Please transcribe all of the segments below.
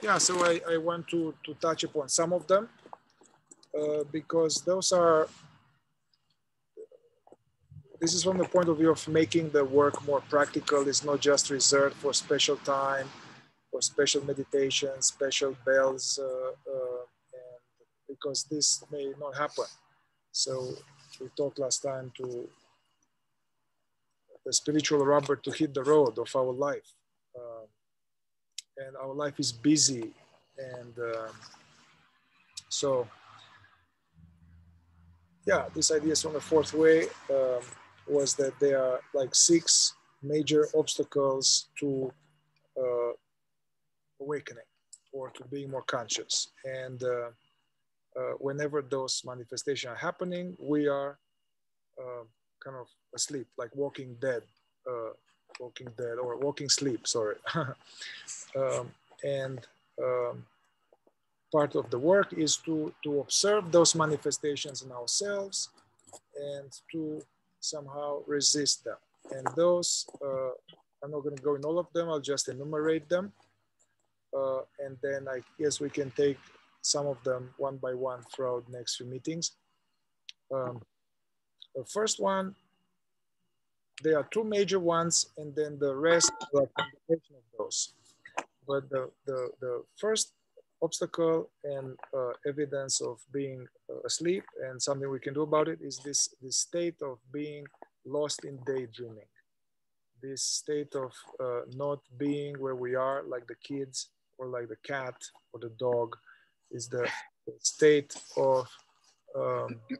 Yeah, so I want to touch upon some of them because those are, this is from the point of view of making the work more practical. It's not just reserved for special time or special meditation, special bells, and because this may not happen. So we talked last time to the spiritual rubber to hit the road of our life. And our life is busy. And so, yeah, this idea from the fourth way was that there are like 6 major obstacles to awakening or to being more conscious. And whenever those manifestations are happening, we are kind of asleep, like walking dead or walking sleep, sorry. And part of the work is to observe those manifestations in ourselves and to somehow resist them. And those, I'm not going to go in all of them, I'll just enumerate them. And then I guess we can take some of them one by one throughout the next few meetings. The first one, there are 2 major ones, and then the rest are a combination of those. But the first obstacle and evidence of being asleep and something we can do about it is this state of being lost in daydreaming. This state of not being where we are, like the kids or like the cat or the dog, is the state of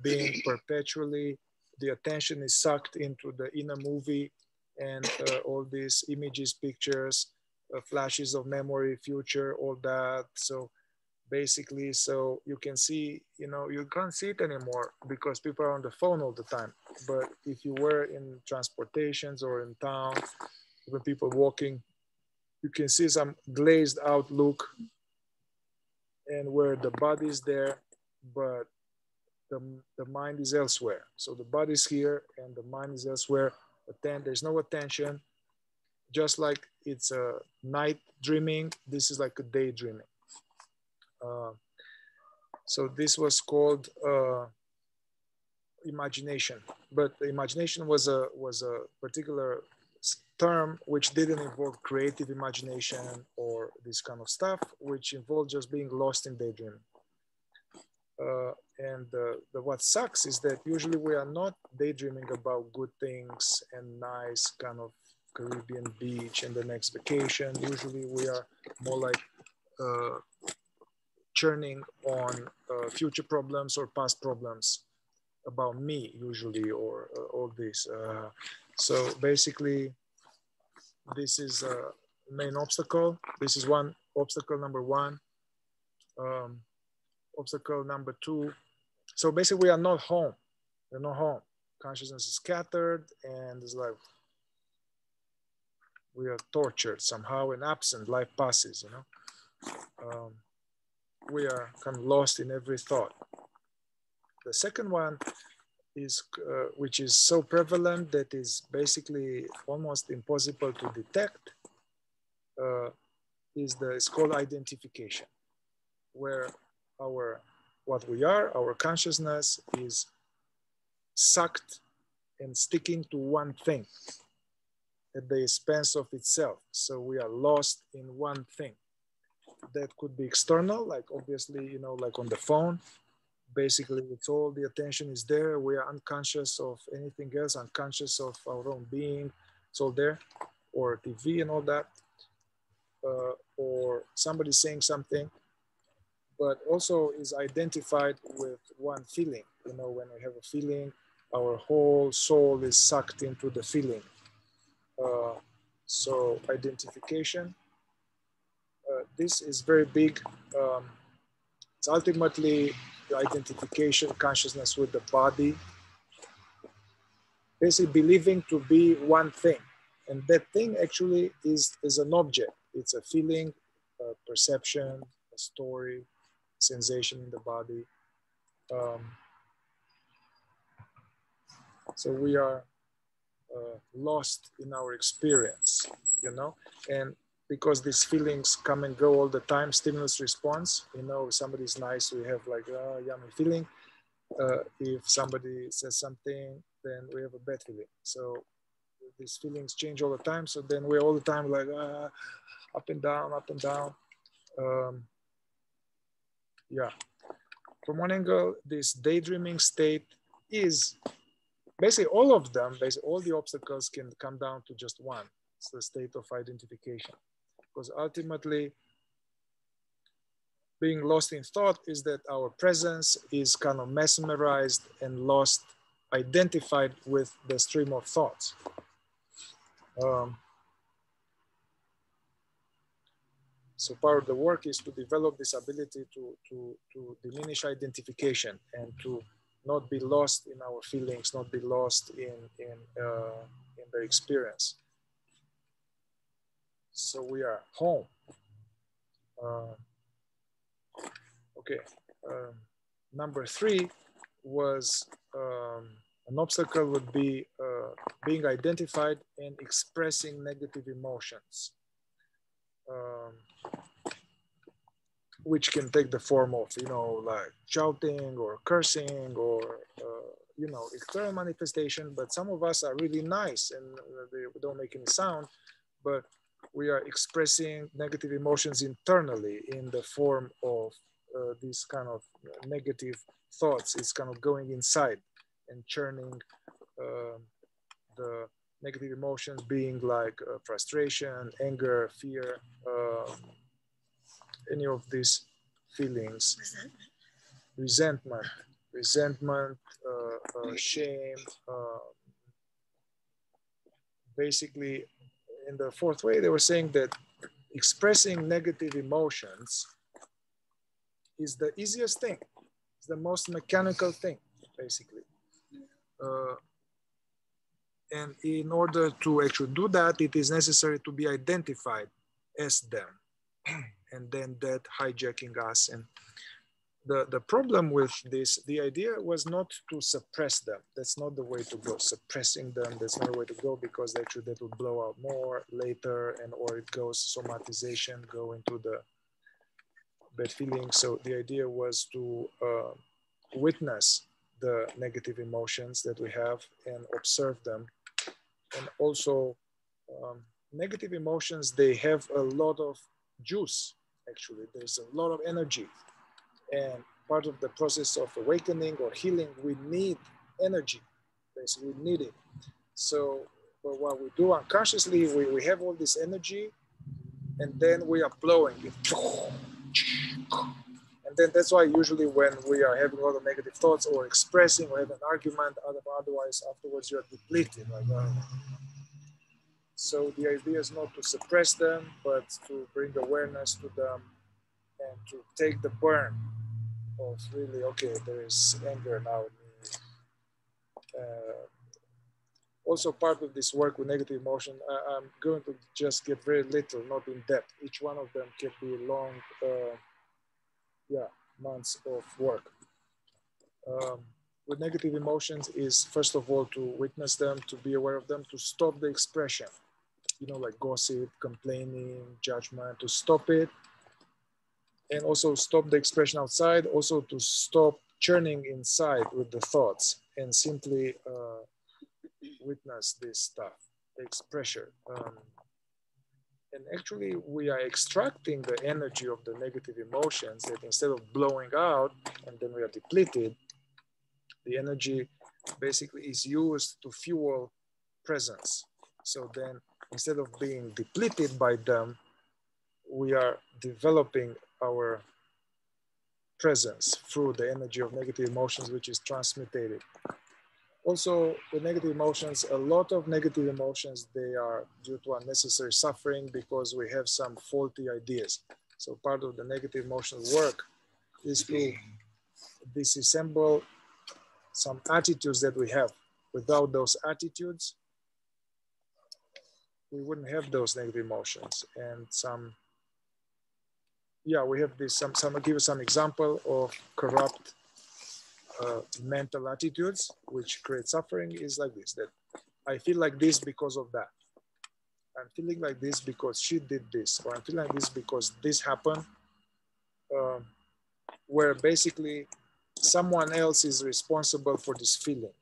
being perpetually, the attention is sucked into the inner movie and all these images, pictures, flashes of memory, future, all that. So basically, so you can see, you know, you can't see it anymore because people are on the phone all the time. But if you were in transportations or in town, when people walking, you can see some glazed out look and where the body is there, but the mind is elsewhere. So the body is here and the mind is elsewhere. But then there's no attention. Just like it's a night dreaming, this is like a daydreaming. So this was called imagination, but the imagination was a particular term which didn't involve creative imagination or this kind of stuff, which involved just being lost in daydreaming. And what sucks is that usually we are not daydreaming about good things and nice kind of Caribbean beach and the next vacation. Usually we are more like churning on future problems or past problems about me usually, or all this. So basically this is a main obstacle. This is one obstacle, number 1. Obstacle number 2. So basically we are not home. We're not home. Consciousness is scattered and it's like we are tortured somehow and absent. Life passes, you know. We are kind of lost in every thought. The second one is, which is so prevalent that is basically almost impossible to detect, it's called identification, where what we are, our consciousness is sucked and sticking to one thing at the expense of itself. So we are lost in one thing. That could be external, like obviously, you know, like on the phone. Basically, it's all the attention is there. We are unconscious of anything else, unconscious of our own being. It's all there, or TV and all that, or somebody saying something, but also is identified with one feeling. You know, when we have a feeling, our whole soul is sucked into the feeling. So identification, this is very big. It's ultimately the identification consciousness with the body, basically believing to be one thing. And that thing actually is an object. It's a feeling, a perception, a story, sensation in the body. So we are lost in our experience, you know? And because these feelings come and go all the time, stimulus response. You know, if somebody's nice, we have like a yummy feeling. If somebody says something, then we have a bad feeling. So these feelings change all the time. So then we're all the time like up and down, up and down. Yeah. From one angle, this daydreaming state is basically all of them, basically all the obstacles can come down to just one. It's the state of identification. Because ultimately, being lost in thought is that our presence is kind of mesmerized and lost, identified with the stream of thoughts. So part of the work is to develop this ability to diminish identification and to not be lost in our feelings, not be lost in the experience. So we are home. Okay. Number 3 was an obstacle would be being identified and expressing negative emotions, which can take the form of, you know, like shouting or cursing or, you know, external manifestation. But some of us are really nice and they don't make any sound, but we are expressing negative emotions internally in the form of these kind of negative thoughts. It's kind of going inside and churning the negative emotions, being like frustration, anger, fear, any of these feelings, resentment, shame. Basically, in the 4th way, they were saying that expressing negative emotions is the easiest thing. It's the most mechanical thing, basically. And in order to actually do that, it is necessary to be identified as them. And then that hijacking us. And the problem with this, the idea was not to suppress them. That's not the way to go. Suppressing them, that's not the way to go, because actually that would blow out more later, and or it goes somatization, go into the bad feeling. So the idea was to witness the negative emotions that we have and observe them. And also negative emotions, they have a lot of juice. Actually, there's a lot of energy, and part of the process of awakening or healing, we need energy. Basically, we need it. So but what we do unconsciously, we have all this energy, and then we are blowing it. And then that's why usually when we are having a lot of negative thoughts or expressing or have an argument, otherwise afterwards you're depleted. Like, so the idea is not to suppress them, but to bring awareness to them and to take the burn of really, okay, there is anger now. Also part of this work with negative emotion, I'm going to just get very little, not in depth. Each one of them can be long, months of work. With negative emotions is, first of all, to witness them, to be aware of them, to stop the expression, you know, like gossip, complaining, judgment, to stop it. And also stop the expression outside, also to stop churning inside with the thoughts and simply witness this stuff, takes pressure. And actually we are extracting the energy of the negative emotions, that instead of blowing out and then we are depleted, the energy basically is used to fuel presence. So then instead of being depleted by them, we are developing our presence through the energy of negative emotions, which is transmutated. Also, with negative emotions, a lot of negative emotions, they are due to unnecessary suffering because we have some faulty ideas. So part of the negative emotional work is to disassemble some attitudes that we have. Without those attitudes, we wouldn't have those negative emotions. And we have this, I'll give you some example of corrupt mental attitudes, which create suffering, is like this, that I feel like this because of that. I'm feeling like this because she did this, or I'm feeling like this because this happened, where basically someone else is responsible for this feeling.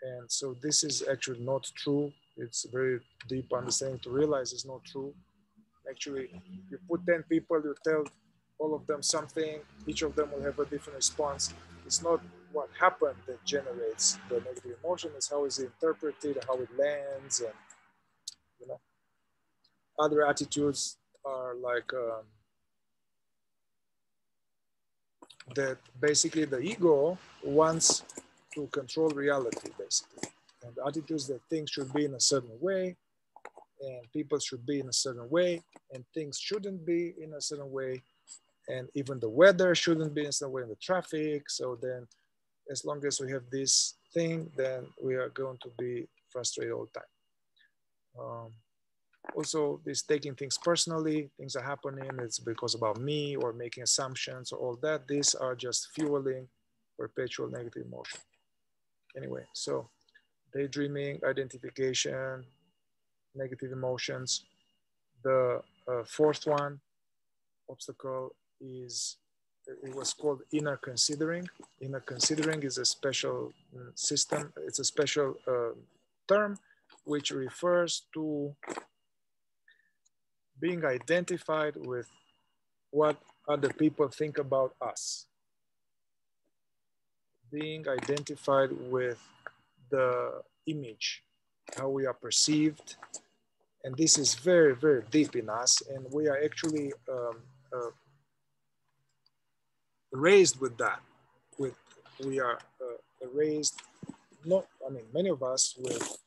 And so this is actually not true. It's a very deep understanding to realize it's not true. Actually, you put 10 people, you tell all of them something, each of them will have a different response. It's not what happened that generates the negative emotion, it's how is it interpreted, how it lands, and you know, other attitudes are like that basically the ego wants to control reality, basically. And the attitudes that things should be in a certain way, and people should be in a certain way, and things shouldn't be in a certain way, and even the weather shouldn't be in a certain way in the traffic. So then, as long as we have this thing, then we are going to be frustrated all the time. Also, this taking things personally, things are happening, it's because about me, or making assumptions, or all that. These are just fueling perpetual negative emotion. Anyway, so daydreaming, identification, negative emotions. The fourth one, obstacle, is, it was called inner considering. Inner considering is a special system, it's a special term which refers to being identified with what other people think about us, being identified with the image, how we are perceived. And this is very, very deep in us. And we are actually raised with that. We are raised, not, I mean, many of us with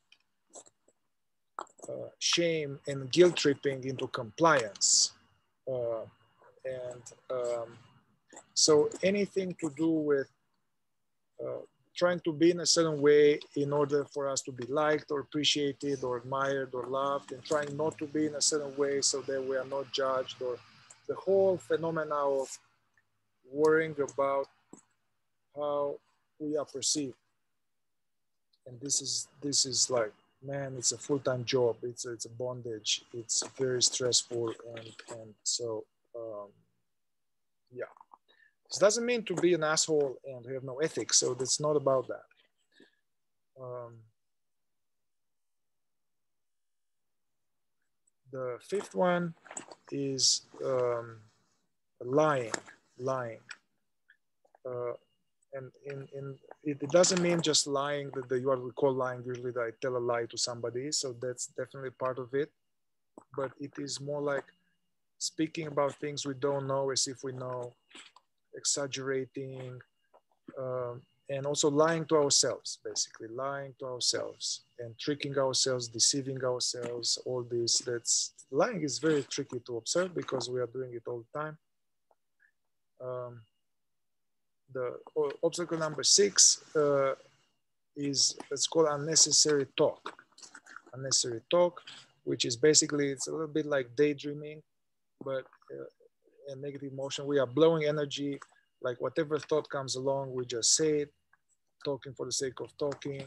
shame and guilt tripping into compliance. And so anything to do with trying to be in a certain way in order for us to be liked or appreciated or admired or loved, and trying not to be in a certain way so that we are not judged, or the whole phenomena of worrying about how we are perceived. And this is like, man, it's a full-time job. It's a bondage. It's very stressful, and so yeah. This doesn't mean to be an asshole and have no ethics. So it's not about that. The fifth one is lying. And it doesn't mean just lying, that what we call lying usually, that I tell a lie to somebody. So that's definitely part of it. But it is more like speaking about things we don't know as if we know, exaggerating, and also lying to ourselves, basically lying to ourselves and tricking ourselves, deceiving ourselves, all this. That's, lying is very tricky to observe because we are doing it all the time. The obstacle number 6 is, it's called unnecessary talk. Unnecessary talk, which is basically, it's a little bit like daydreaming, but a negative emotion. We are blowing energy, like whatever thought comes along, we just say it, talking for the sake of talking.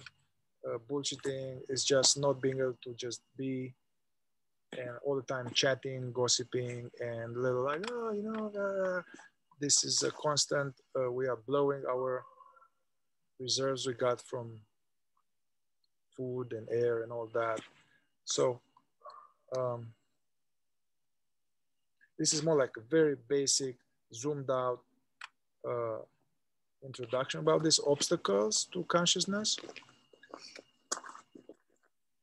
Bullshitting is just not being able to just be, and all the time chatting, gossiping, and little like, oh, you know, this is a constant, we are blowing our reserves we got from food and air and all that. So this is more like a very basic, zoomed out introduction about these obstacles to consciousness.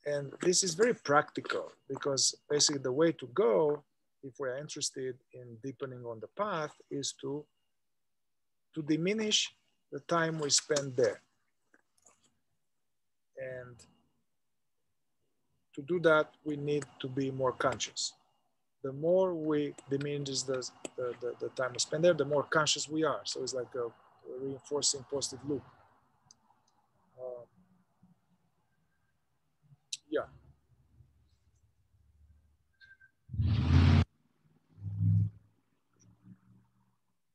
And this is very practical because basically the way to go, if we're interested in deepening on the path, is to diminish the time we spend there. And to do that, we need to be more conscious. The more we diminish the time we spend there, the more conscious we are. So it's like a reinforcing positive loop. Yeah.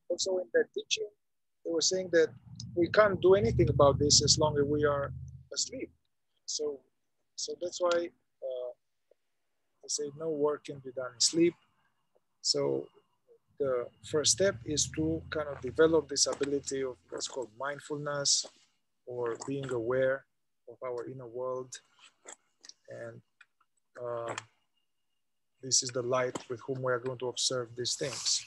Also in that teaching, they were saying that we can't do anything about this as long as we are asleep. So that's why They say no work can be done in sleep. So the first step is to kind of develop this ability of what's called mindfulness, or being aware of our inner world. And this is the light with whom we are going to observe these things.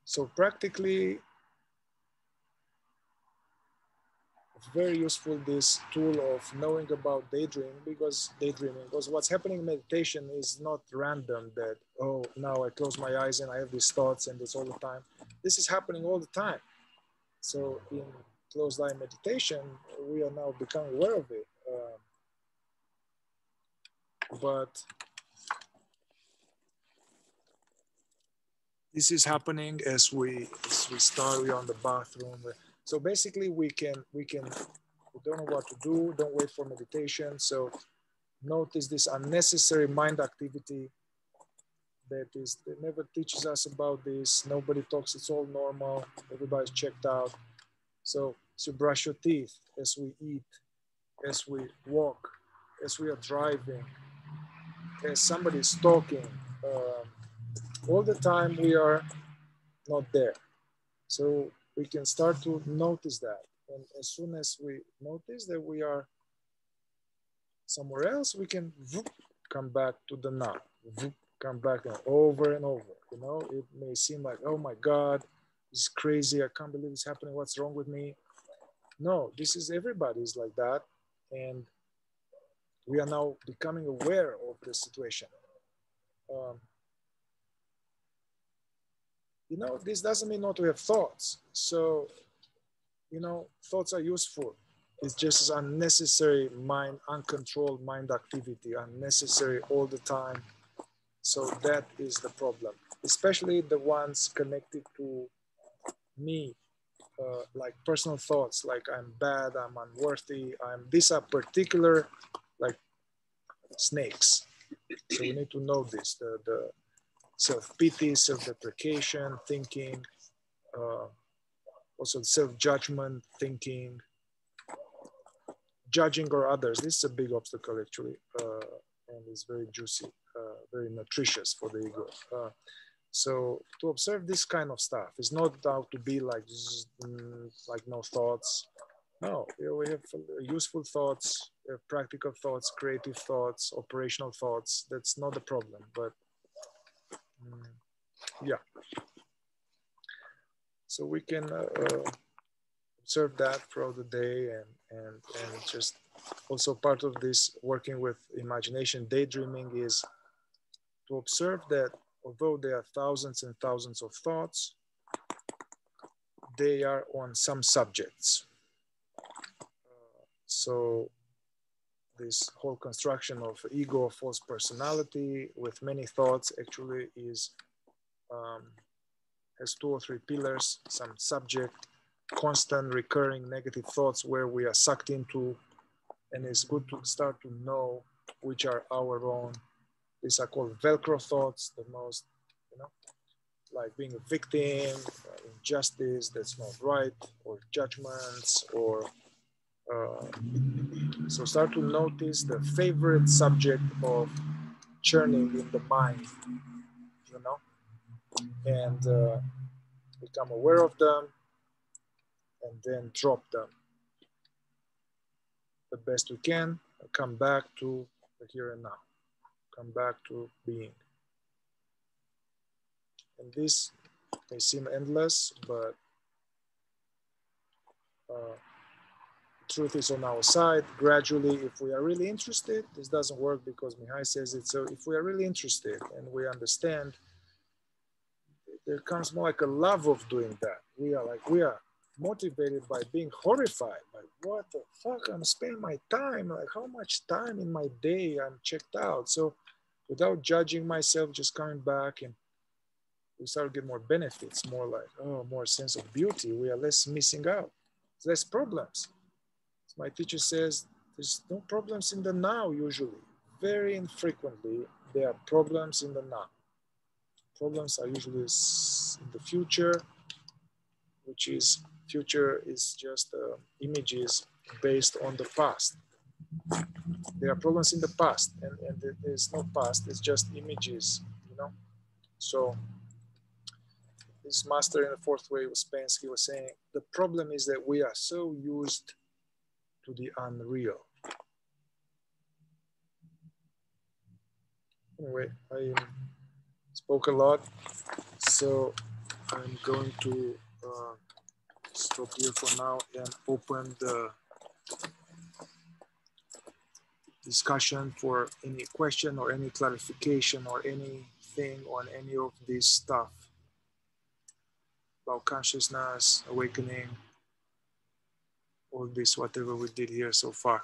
So practically, it's very useful, this tool of knowing about daydreaming, because what's happening in meditation is not random, that, oh, now I close my eyes and I have these thoughts and it's all the time. This is happening all the time. So in closed eye meditation, we are now becoming aware of it. But this is happening as we start. We're on the bathroom. So basically, we don't know what to do. Don't wait for meditation. So notice this unnecessary mind activity that never teaches us about this. Nobody talks. It's all normal. Everybody's checked out. So you brush your teeth as we eat, as we walk, as we are driving, as somebody's talking. All the time we are not there. So we can start to notice that. And as soon as we notice that we are somewhere else, we can come back to the now, come back over and over. You know, it may seem like, oh my God, this is crazy. I can't believe it's happening. What's wrong with me? No, this is, everybody's like that. And we are now becoming aware of the situation. You know, this doesn't mean not to have thoughts. So, you know, thoughts are useful. It's just unnecessary mind, uncontrolled mind activity, unnecessary all the time. So that is the problem, especially the ones connected to me, like personal thoughts, like I'm bad, I'm unworthy, these are particular, like snakes. So we need to know this, the self-pity, self-deprecation thinking, also self-judgment thinking, judging or others. This is a big obstacle actually, and it's very juicy, very nutritious for the ego. So to observe this kind of stuff is not how to be like no thoughts. No, we have useful thoughts, we have practical thoughts, creative thoughts, operational thoughts. That's not the problem, but yeah. So we can observe that throughout the day, and just also part of this working with imagination, daydreaming, is to observe that although there are thousands and thousands of thoughts, they are on some subjects. So this whole construction of ego, false personality with many thoughts actually is has 2 or 3 pillars, some subject, constant recurring negative thoughts where we are sucked into, and it's good to start to know which are our own. These are called Velcro thoughts, the most, you know, like being a victim, injustice that's not right, or judgments, or so start to notice the favorite subject of churning in the mind, you know, and become aware of them, and then drop them the best we can, and come back to the here and now, come back to being. And this may seem endless, but truth is on our side. Gradually, if we are really interested, this doesn't work because Mihai says it. So if we are really interested and we understand, there comes more like a love of doing that. We are motivated by being horrified. Like, what the fuck? I'm spending my time. Like, how much time in my day I'm checked out? So without judging myself, just coming back, and we start to get more benefits, more like, oh, more sense of beauty. We are less missing out, less problems. My teacher says there's no problems in the now usually. Very infrequently, there are problems in the now. Problems are usually in the future, which is, future is just images based on the past. There are problems in the past, and there's no past, it's just images, you know. So this master in the fourth way was Spence, he was saying, the problem is that we are so used to the unreal. Anyway, I spoke a lot, so I'm going to stop here for now and open the discussion for any question or any clarification or anything on any of this stuff about consciousness, awakening, all this, whatever we did here so far.